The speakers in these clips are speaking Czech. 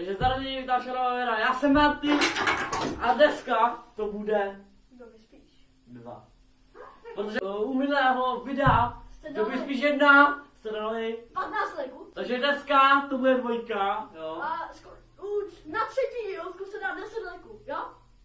Takže zdravím Tašerová Věra, já jsem Martin a dneska to bude... Kdo vyspíš? 2. Protože u minulého videa kdo vyspíš 1, jste dali 15 lajků. Takže dneska to bude 2, jo? A na třetí díl zkuste dát 10 lajků, jo?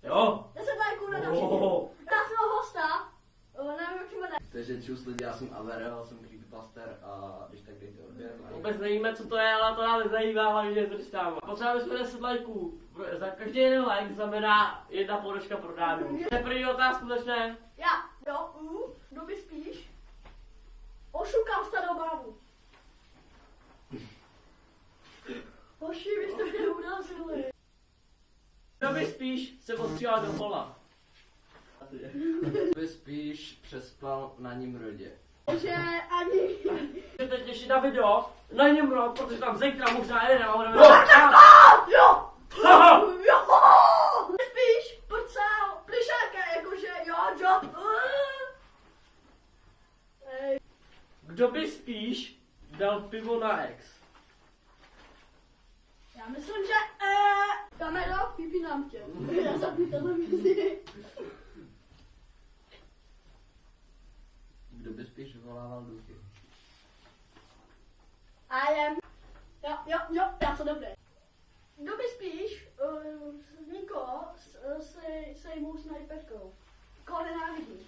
Jo? 10 lajků na další díl. Já jsem hosta, nevím jak se jmenuje. Takže čus lidi, já jsem Averel, jsem Creepypaster a když tak dejte odběr. Vůbec nevíme co to je, ale to nás nezajímá, hlavně, že to dostává. Potřebujeme jsme 10 lajků. Za každý jeden like znamená 1 ponožka pro dádu. To je první otázku, začne. Já, jo, kdo vyspíš? Ošukám starou bábu. Hoši, vy jste mě urazili. Kdo vyspíš, se ostříhá do pola. By spíš přespal na Nimrodě. Takže ani... Teď těšit na video, na Nimrod, protože tam zítra možná jeden a budeme... Jo! Jo! Vyspíš, pojď sám, plišáka, jakože jo, job. Kdo by spíš dal pivo na ex? Já myslím, že kamero, vypínám tě. Já zapnu televizi. Kdo by spíš vyvolával duchy? Jo, já jsem dobrý. Kdo by spíš Niko sejmou snajperkou? Koho nenávidí?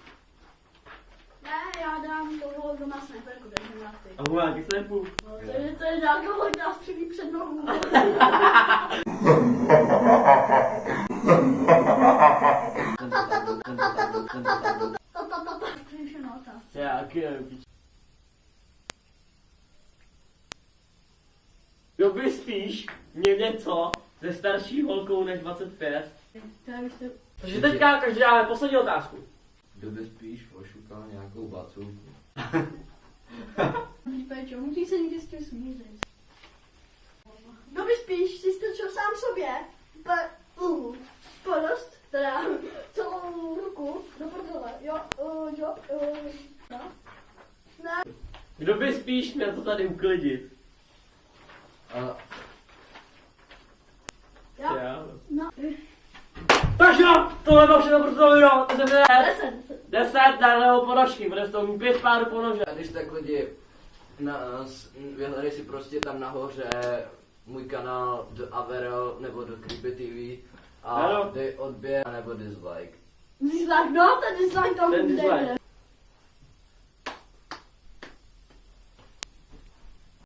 Ne, já dám toho, kdo má snajperku, takže má ty. A hůl, jaký jsem půl. No, to je nějaký hoď nás střílí před nohou. Kdo by spíš měl něco se starší holkou než 25? Takže teďka každý dáme poslední otázku. Kdo by spíš ošukal nějakou baculku? Péčo, musí se někdy s tím smířit. Kdo by spíš si strčil sám sobě prst, teda celou ruku do prdele, jo, no. Ne. Kdo by spíš měl to tady uklidit? Já. No. Takže tohle bylo všechno pro to video, to se 10. daného ponožky, bude z toho mít 5 párů ponožek. A když tak lidi, vyhledej si prostě tam nahoře můj kanál do Averel nebo do Creepy TV a ano. dej odběr nebo dislike. Dislike, no, ten dislike tam Ten dislike. jde.